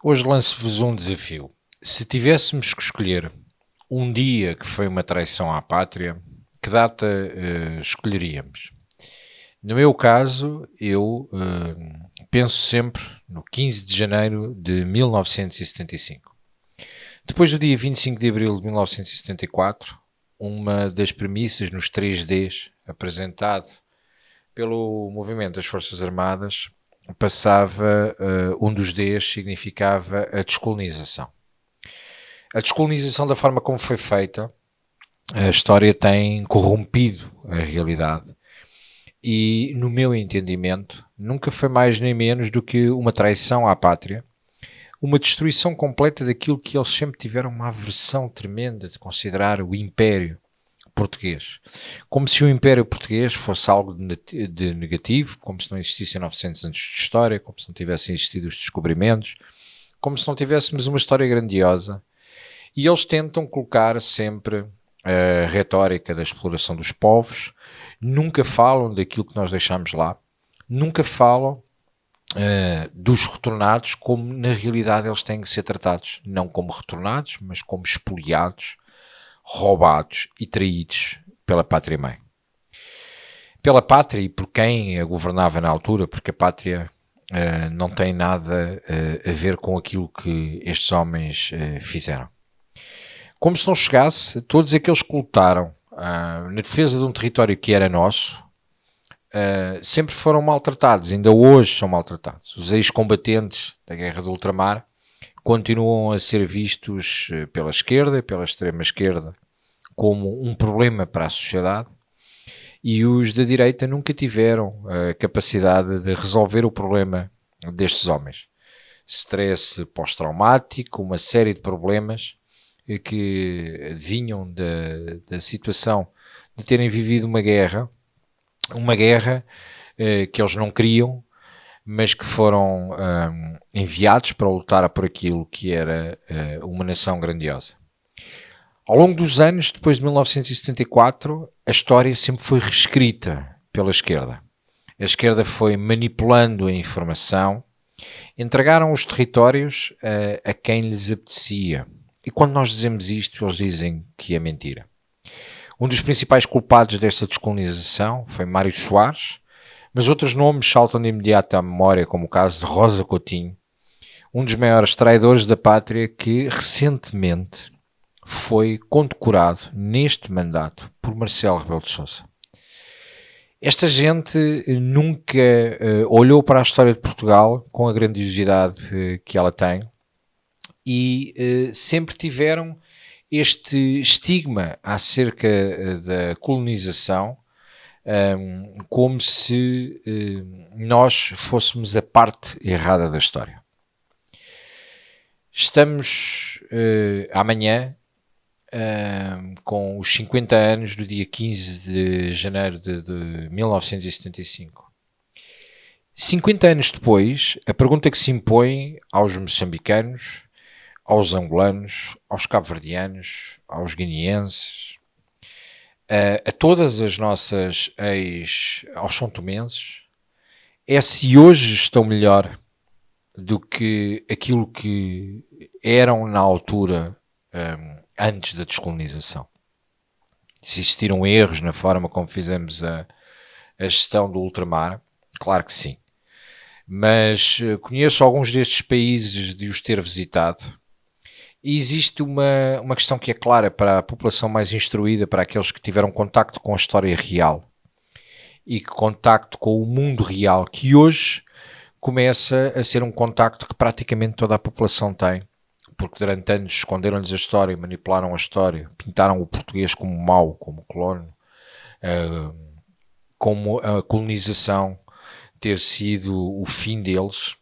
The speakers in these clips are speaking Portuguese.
Hoje lanço-vos um desafio. Se tivéssemos que escolher um dia que foi uma traição à pátria, que data escolheríamos? No meu caso, eu penso sempre no 15 de janeiro de 1975. Depois do dia 25 de abril de 1974, uma das premissas nos 3Ds apresentado pelo movimento das Forças Armadas passava, um dos Ds significava a descolonização. A descolonização, da forma como foi feita, a história tem corrompido a realidade e, no meu entendimento, nunca foi mais nem menos do que uma traição à pátria, uma destruição completa daquilo que eles sempre tiveram uma aversão tremenda de considerar o Império Português. Como se o Império Português fosse algo de negativo, como se não existissem 900 anos de história, como se não tivessem existido os descobrimentos, como se não tivéssemos uma história grandiosa. E eles tentam colocar sempre a retórica da exploração dos povos, nunca falam daquilo que nós deixamos lá, nunca falam dos retornados como na realidade eles têm que ser tratados, não como retornados, mas como espoliados, roubados e traídos pela pátria-mãe. Pela pátria e por quem a governava na altura, porque a pátria não tem nada a ver com aquilo que estes homens fizeram. Como se não chegasse, todos aqueles que lutaram na defesa de um território que era nosso, sempre foram maltratados, ainda hoje são maltratados. Os ex-combatentes da Guerra do Ultramar continuam a ser vistos pela esquerda e pela extrema-esquerda como um problema para a sociedade, e os da direita nunca tiveram a capacidade de resolver o problema destes homens. Stress pós-traumático, uma série de problemas que vinham da situação de terem vivido uma guerra que eles não queriam, mas que foram enviados para lutar por aquilo que era uma nação grandiosa. Ao longo dos anos, depois de 1974, a história sempre foi reescrita pela esquerda. A esquerda foi manipulando a informação, entregaram os territórios a quem lhes apetecia. E quando nós dizemos isto, eles dizem que é mentira. Um dos principais culpados desta descolonização foi Mário Soares, mas outros nomes saltam de imediato à memória, como o caso de Rosa Coutinho, um dos maiores traidores da pátria que recentemente foi condecorado neste mandato por Marcelo Rebelo de Sousa. Esta gente nunca olhou para a história de Portugal com a grandiosidade que ela tem e sempre tiveram este estigma acerca da colonização, como se nós fôssemos a parte errada da história. Estamos amanhã com os 50 anos do dia 15 de janeiro de 1975. 50 anos depois, a pergunta que se impõe aos moçambicanos, aos angolanos, aos cabo-verdianos, aos guineenses, a todas as nossas aos são-tomenses, é se hoje estão melhor do que aquilo que eram na altura antes da descolonização. Se existiram erros na forma como fizemos a gestão do ultramar, claro que sim. Mas conheço alguns destes países de os ter visitado. E existe uma questão que é clara para a população mais instruída, para aqueles que tiveram contacto com a história real e que contacto com o mundo real, que hoje começa a ser um contacto que praticamente toda a população tem, porque durante anos esconderam-lhes a história, manipularam a história, pintaram o português como mau, como colono, como a colonização ter sido o fim deles.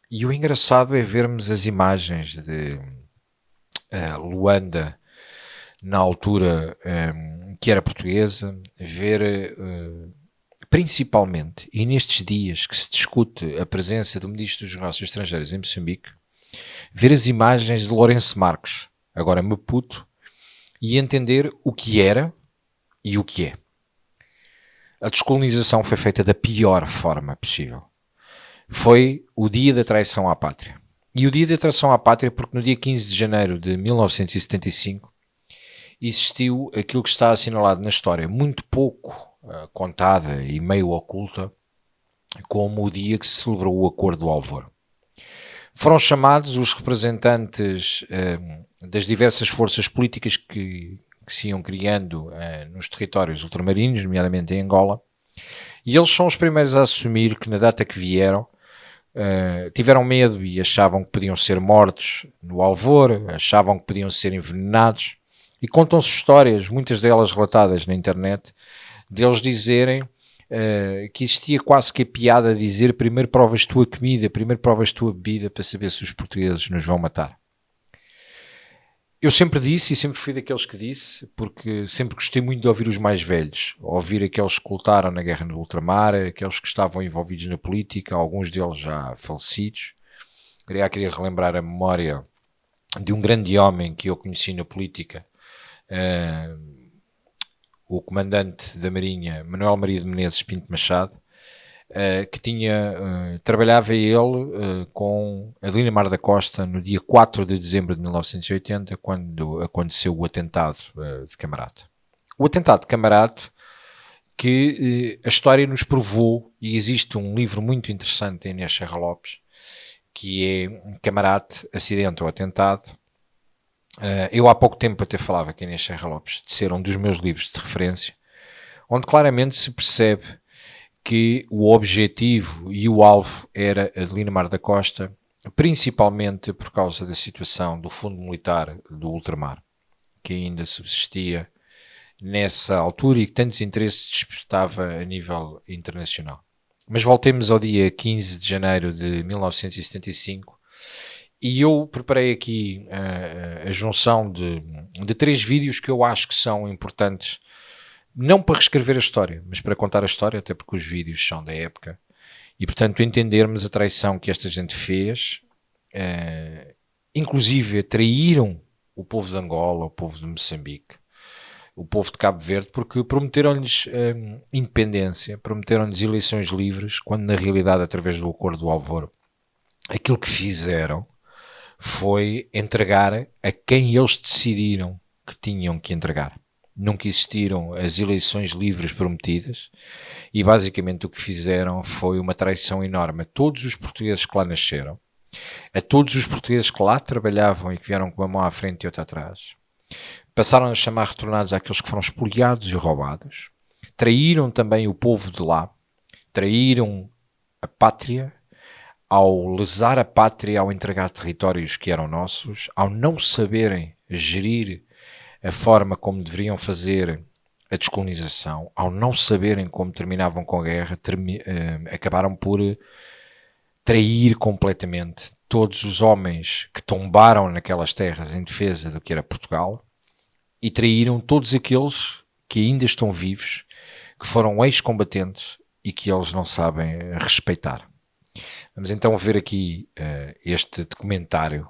E o engraçado é vermos as imagens de Luanda, na altura que era portuguesa, ver principalmente, e nestes dias que se discute a presença do Ministro dos Negócios Estrangeiros em Moçambique, ver as imagens de Lourenço Marques, agora Maputo, e entender o que era e o que é. A descolonização foi feita da pior forma possível. Foi o dia da traição à pátria. E o Dia da Traição à Pátria, porque no dia 15 de janeiro de 1975 existiu aquilo que está assinalado na história, muito pouco contada e meio oculta, como o dia que se celebrou o Acordo do Alvor. Foram chamados os representantes das diversas forças políticas que se iam criando nos territórios ultramarinos, nomeadamente em Angola, e eles são os primeiros a assumir que na data que vieram tiveram medo e achavam que podiam ser mortos no Alvor, achavam que podiam ser envenenados, e contam-se histórias, muitas delas relatadas na internet, deles dizerem que existia quase que a piada de dizer: primeiro provas tua comida, primeiro provas tua bebida, para saber se os portugueses nos vão matar. Eu sempre disse, e sempre fui daqueles que disse, porque sempre gostei muito de ouvir os mais velhos, ouvir aqueles que lutaram na guerra no ultramar, aqueles que estavam envolvidos na política, alguns deles já falecidos. Queria relembrar a memória de um grande homem que eu conheci na política, o comandante da Marinha, Manuel Maria de Menezes Pinto Machado, que trabalhava ele com Adelina Mar da Costa no dia 4 de dezembro de 1980, quando aconteceu o atentado de Camarate. O atentado de Camarate que a história nos provou, e existe um livro muito interessante de Inês Serra Lopes, que é Camarate, Acidente ou Atentado. Eu há pouco tempo até falava que Inês Serra Lopes de ser um dos meus livros de referência, onde claramente se percebe que o objetivo e o alvo era Adelina Mar da Costa, principalmente por causa da situação do Fundo Militar do Ultramar, que ainda subsistia nessa altura e que tantos interesses despertava a nível internacional. Mas voltemos ao dia 15 de janeiro de 1975, e eu preparei aqui a junção de 3 vídeos que eu acho que são importantes, não para reescrever a história, mas para contar a história, até porque os vídeos são da época, e portanto entendermos a traição que esta gente fez, inclusive traíram o povo de Angola, o povo de Moçambique, o povo de Cabo Verde, porque prometeram-lhes independência, prometeram-lhes eleições livres, quando na realidade, através do Acordo do Alvor, aquilo que fizeram foi entregar a quem eles decidiram que tinham que entregar. Nunca existiram as eleições livres prometidas, e basicamente o que fizeram foi uma traição enorme a todos os portugueses que lá nasceram, a todos os portugueses que lá trabalhavam e que vieram com uma mão à frente e outra atrás. Passaram a chamar retornados àqueles que foram espoliados e roubados. Traíram também o povo de lá, traíram a pátria, ao lesar a pátria, ao entregar territórios que eram nossos, ao não saberem gerir a forma como deveriam fazer a descolonização, ao não saberem como terminavam com a guerra, acabaram por trair completamente todos os homens que tombaram naquelas terras em defesa do que era Portugal, e traíram todos aqueles que ainda estão vivos, que foram ex-combatentes e que eles não sabem respeitar. Vamos então ver aqui este documentário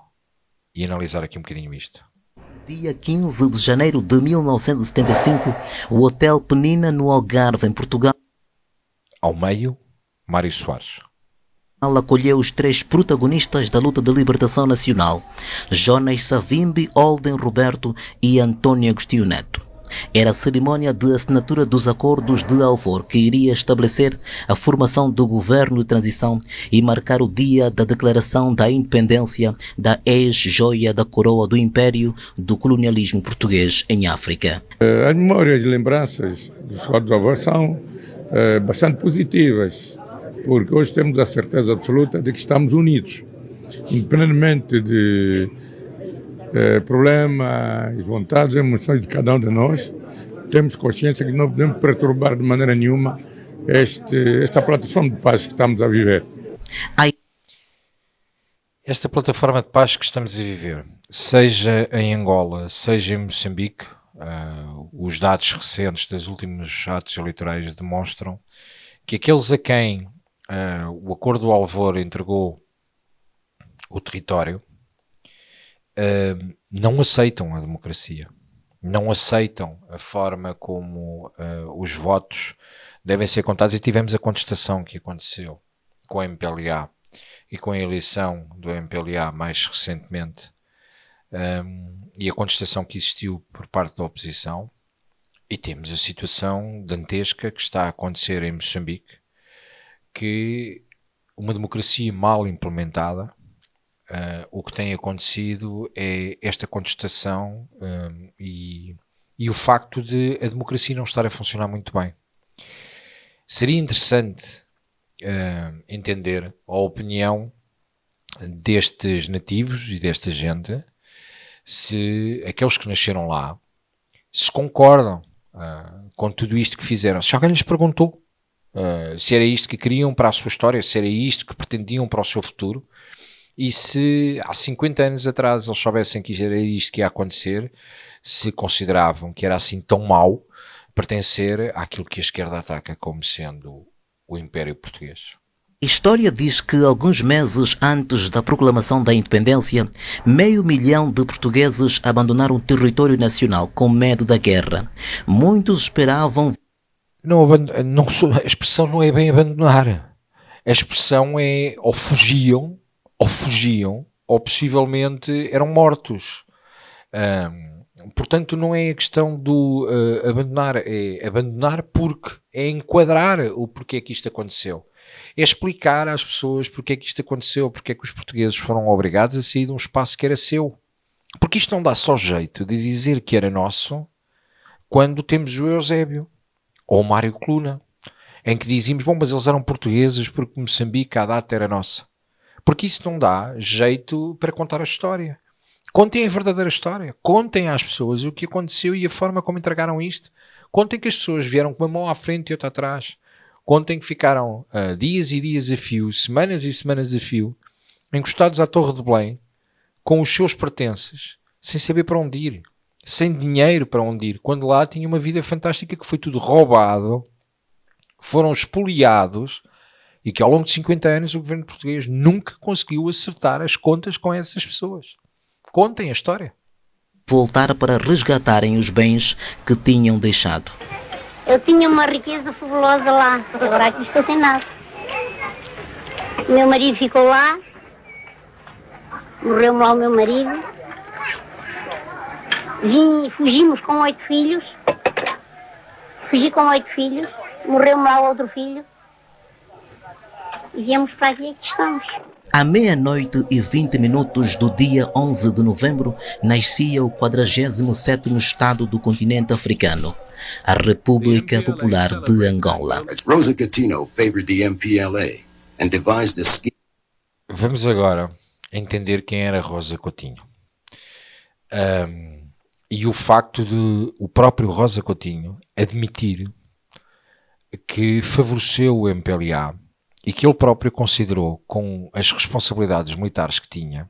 e analisar aqui um bocadinho isto. Dia 15 de janeiro de 1975, o Hotel Penina, no Algarve, em Portugal, ao meio, Mário Soares acolheu os 3 protagonistas da luta de libertação nacional: Jonas Savimbi, Holden Roberto e António Agostinho Neto. Era a cerimónia de assinatura dos acordos de Alvor, que iria estabelecer a formação do governo de transição e marcar o dia da declaração da independência da ex-joia da coroa do império do colonialismo português em África. As memórias e lembranças dos acordos de Alvor são bastante positivas, porque hoje temos a certeza absoluta de que estamos unidos, independentemente de problemas, vontades, emoções de cada um de nós. Temos consciência que não podemos perturbar de maneira nenhuma esta plataforma de paz que estamos a viver. Esta plataforma de paz que estamos a viver, seja em Angola, seja em Moçambique, os dados recentes dos últimos atos eleitorais demonstram que aqueles a quem o Acordo do Alvor entregou o território não aceitam a democracia, não aceitam a forma como os votos devem ser contados, e tivemos a contestação que aconteceu com a MPLA e com a eleição do MPLA mais recentemente, e a contestação que existiu por parte da oposição, e temos a situação dantesca que está a acontecer em Moçambique, que uma democracia mal implementada, o que tem acontecido é esta contestação e o facto de a democracia não estar a funcionar muito bem. Seria interessante entender a opinião destes nativos e desta gente, se aqueles que nasceram lá se concordam com tudo isto que fizeram. Se alguém lhes perguntou se era isto que queriam para a sua história, se era isto que pretendiam para o seu futuro, e se há 50 anos atrás eles soubessem que era isto que ia acontecer, se consideravam que era assim tão mau pertencer àquilo que a esquerda ataca como sendo o Império Português. História diz que alguns meses antes da proclamação da independência, 500 mil de portugueses abandonaram o território nacional com medo da guerra. Muitos esperavam... A expressão não é bem abandonar. A expressão é ou fugiam, ou possivelmente eram mortos. Portanto, não é a questão do abandonar, é abandonar porque é enquadrar o porquê que isto aconteceu. É explicar às pessoas porque é que isto aconteceu, porque é que os portugueses foram obrigados a sair de um espaço que era seu. Porque isto não dá só jeito de dizer que era nosso quando temos o Eusébio ou o Mário Coluna, em que dizíamos, bom, mas eles eram portugueses porque Moçambique à data era nossa. Porque isso não dá jeito para contar a história. Contem a verdadeira história. Contem às pessoas o que aconteceu e a forma como entregaram isto. Contem que as pessoas vieram com uma mão à frente e outra atrás. Contem que ficaram dias e dias a fio, semanas e semanas a fio, encostados à Torre de Belém, com os seus pertences, sem saber para onde ir, sem dinheiro para onde ir, quando lá tinha uma vida fantástica que foi tudo roubado, foram espoliados, e que ao longo de 50 anos o governo português nunca conseguiu acertar as contas com essas pessoas. Contem a história. Voltar para resgatarem os bens que tinham deixado. Eu tinha uma riqueza fabulosa lá, agora aqui estou sem nada. O meu marido ficou lá, morreu-me lá o meu marido. Fugimos com 8 filhos, morreu-me lá o outro filho. E viemos para aqui que estamos. À 00:20 do dia 11 de novembro, nascia o 47º Estado do continente africano, a República Popular de Angola. Rosa Coutinho favored the MPLA and devised a scheme. Vamos agora entender quem era Rosa Coutinho. E o facto de o próprio Rosa Coutinho admitir que favoreceu o MPLA e que ele próprio considerou, com as responsabilidades militares que tinha,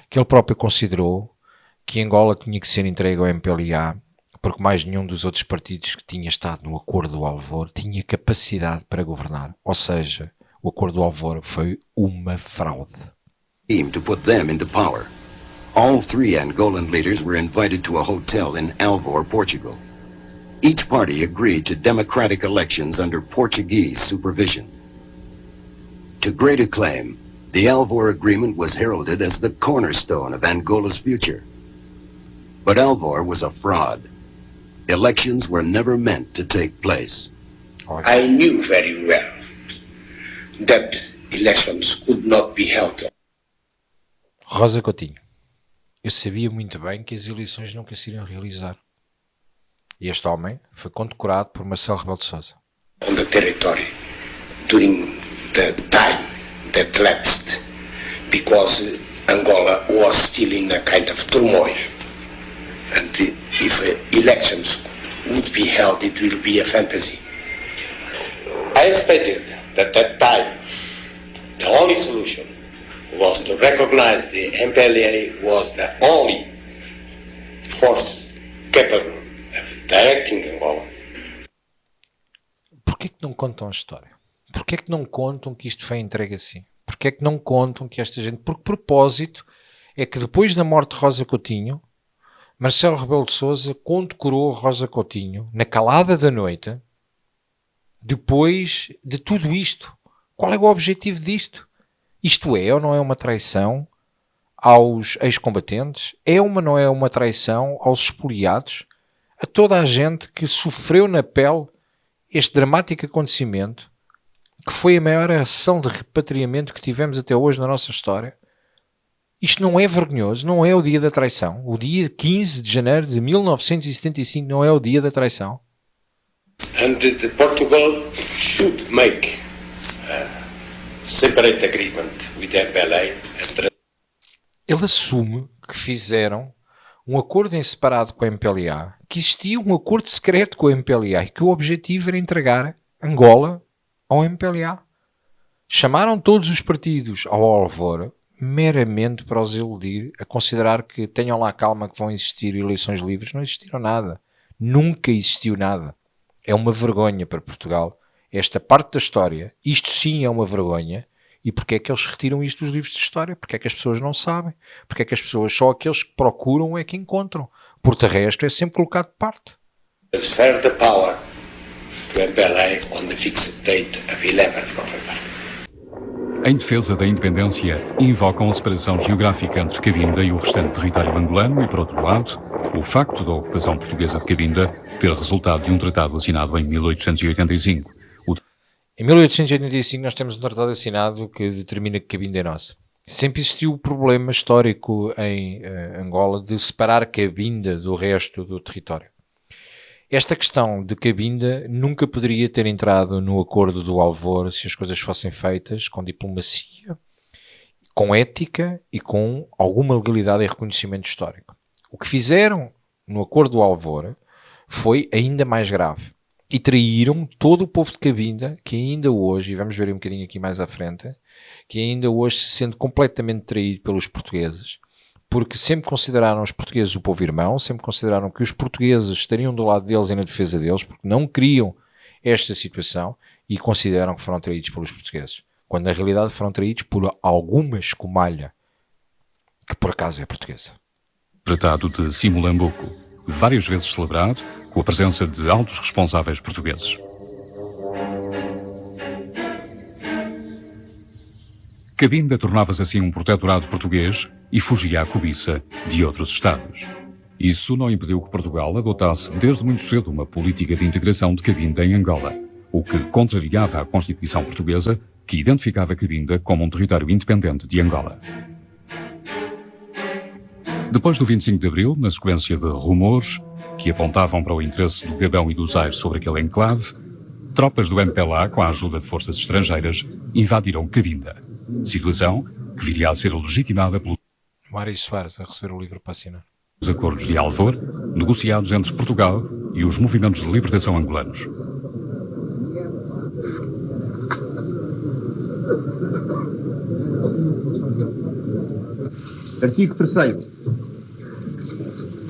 que ele próprio considerou que Angola tinha que ser entregue ao MPLA porque mais nenhum dos outros partidos que tinha estado no Acordo do Alvor tinha capacidade para governar. Ou seja, o Acordo do Alvor foi uma fraude. To put them into power. All 3 Angolan leaders were invited to a hotel in Alvor, Portugal. Each party agreed to democratic elections under Portuguese supervision. To great acclaim, the Alvor Agreement was heralded as the cornerstone of Angola's future. But Alvor was a fraud. Elections were never meant to take place. I knew very well that elections could not be held. Rosa Coutinho. Eu sabia muito bem que as eleições nunca se iriam realizar. E este homem foi condecorado por Marcelo Rebelo de Sousa. On the territory during the time that lapsed, because Angola was still in a kind of turmoil, and if elections would be held, it will be a fantasy. I stated that at that time the only solution was to recognize the MPLA was the only force capable of directing Angola. Porquê que não contam a história? Porquê que não contam que isto foi entregue assim? Porquê que não contam que esta gente... Porque propósito é que depois da morte de Rosa Coutinho, Marcelo Rebelo de Sousa condecorou Rosa Coutinho na calada da noite, depois de tudo isto. Qual é o objetivo disto? Isto é ou não é uma traição aos ex-combatentes? É uma, não é uma traição aos expoliados? A toda a gente que sofreu na pele este dramático acontecimento, que foi a maior ação de repatriamento que tivemos até hoje na nossa história? Isto não é vergonhoso? Não é o dia da traição? O dia 15 de janeiro de 1975 não é o dia da traição? And Portugal should make a separate agreement with the MPLA. Ele assume que fizeram um acordo em separado com a MPLA, que existia um acordo secreto com a MPLA e que o objetivo era entregar Angola ao MPLA. Chamaram todos os partidos ao Alvor meramente para os iludir, a considerar que tenham lá calma que vão existir eleições livres. Não existiram nada. Nunca existiu nada. É uma vergonha para Portugal. Esta parte da história, isto sim é uma vergonha. E porque é que eles retiram isto dos livros de história? Porque é que as pessoas não sabem? Porque é que as pessoas, só aqueles que procuram é que encontram? Por de resto, é sempre colocado de parte. Transfer the power to MPLA on the fixed date of 11 November. Em defesa da independência, invocam a separação geográfica entre Cabinda e o restante território angolano e, por outro lado, o facto da ocupação portuguesa de Cabinda ter resultado de um tratado assinado em 1885. Em 1885 nós temos um tratado assinado que determina que Cabinda é nossa. Sempre existiu o problema histórico em Angola de separar Cabinda do resto do território. Esta questão de Cabinda nunca poderia ter entrado no acordo do Alvor se as coisas fossem feitas com diplomacia, com ética e com alguma legalidade e reconhecimento histórico. O que fizeram no acordo do Alvor foi ainda mais grave. E traíram todo o povo de Cabinda, que ainda hoje, e vamos ver um bocadinho aqui mais à frente, que ainda hoje se sente completamente traído pelos portugueses, porque sempre consideraram os portugueses o povo irmão, sempre consideraram que os portugueses estariam do lado deles e na defesa deles, porque não queriam esta situação e consideram que foram traídos pelos portugueses, quando na realidade foram traídos por alguma escumalha que por acaso é portuguesa. Tratado de Simulambuco, várias vezes celebrado, com a presença de altos responsáveis portugueses. Cabinda tornava-se assim um protetorado português e fugia à cobiça de outros Estados. Isso não impediu que Portugal adotasse desde muito cedo uma política de integração de Cabinda em Angola, o que contrariava a Constituição portuguesa, que identificava Cabinda como um território independente de Angola. Depois do 25 de Abril, na sequência de rumores que apontavam para o interesse do Gabão e do Zaire sobre aquele enclave, tropas do MPLA, com a ajuda de forças estrangeiras, invadiram Cabinda. Situação que viria a ser legitimada pelos Mário Soares a receber o livro para assinar. acordos de Alvor, negociados entre Portugal e os movimentos de libertação angolanos. Artigo 3º.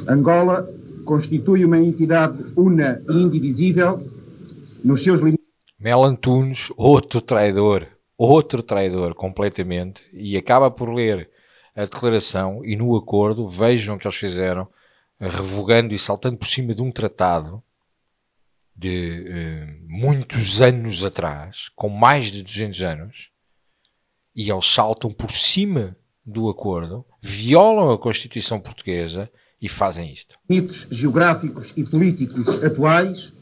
Angola constitui uma entidade una e indivisível nos seus limites. Mel Antunes, outro traidor completamente, e acaba por ler a declaração e no acordo, vejam o que eles fizeram, revogando e saltando por cima de um tratado de muitos anos atrás, com mais de 200 anos, e eles saltam por cima do acordo, violam a Constituição Portuguesa e fazem isto. Limites geográficos e políticos atuais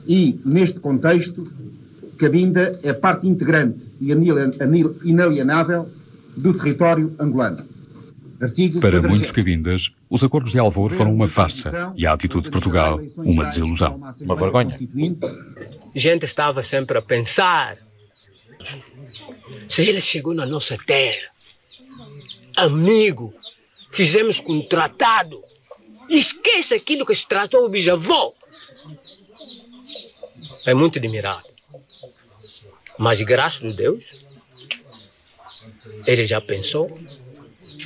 e, neste contexto, Cabinda é parte integrante e inalienável do território angolano. Artigo Para 400. muitos cabindas, os acordos de Alvor foram uma farsa e a atitude de Portugal uma desilusão. Uma vergonha. A gente estava sempre a pensar, se ele chegou na nossa terra, amigo, fizemos com um tratado, esquece aquilo que se tratou o bisavô. É muito admirável. Mas graças a Deus, ele já pensou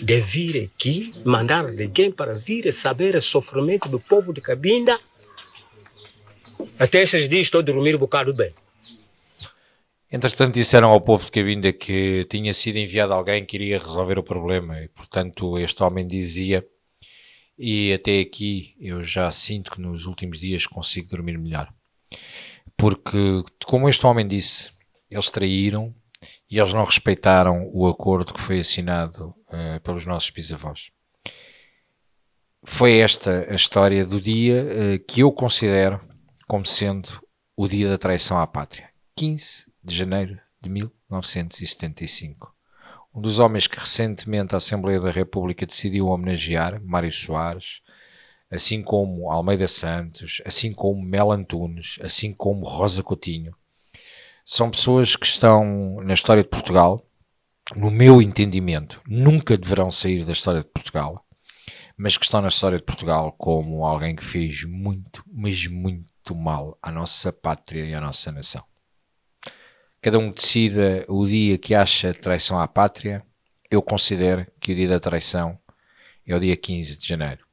de vir aqui, mandar alguém para vir saber o sofrimento do povo de Cabinda. Até esses dias estou a dormir um bocado bem. Entretanto, disseram ao povo de Cabinda que tinha sido enviado alguém que iria resolver o problema e, portanto, este homem dizia, e até aqui eu já sinto que nos últimos dias consigo dormir melhor. Porque, como este homem disse, eles traíram e eles não respeitaram o acordo que foi assinado pelos nossos bisavós. Foi esta a história do dia que eu considero como sendo o dia da traição à pátria. 15 de janeiro de 1975. Um dos homens que recentemente a Assembleia da República decidiu homenagear, Mário Soares, assim como Almeida Santos, assim como Mel Antunes, assim como Rosa Coutinho, são pessoas que estão na história de Portugal, no meu entendimento, nunca deverão sair da história de Portugal, mas que estão na história de Portugal como alguém que fez muito, mas muito mal à nossa pátria e à nossa nação. Cada um decida o dia que acha traição à pátria. Eu considero que o dia da traição é o dia 15 de janeiro.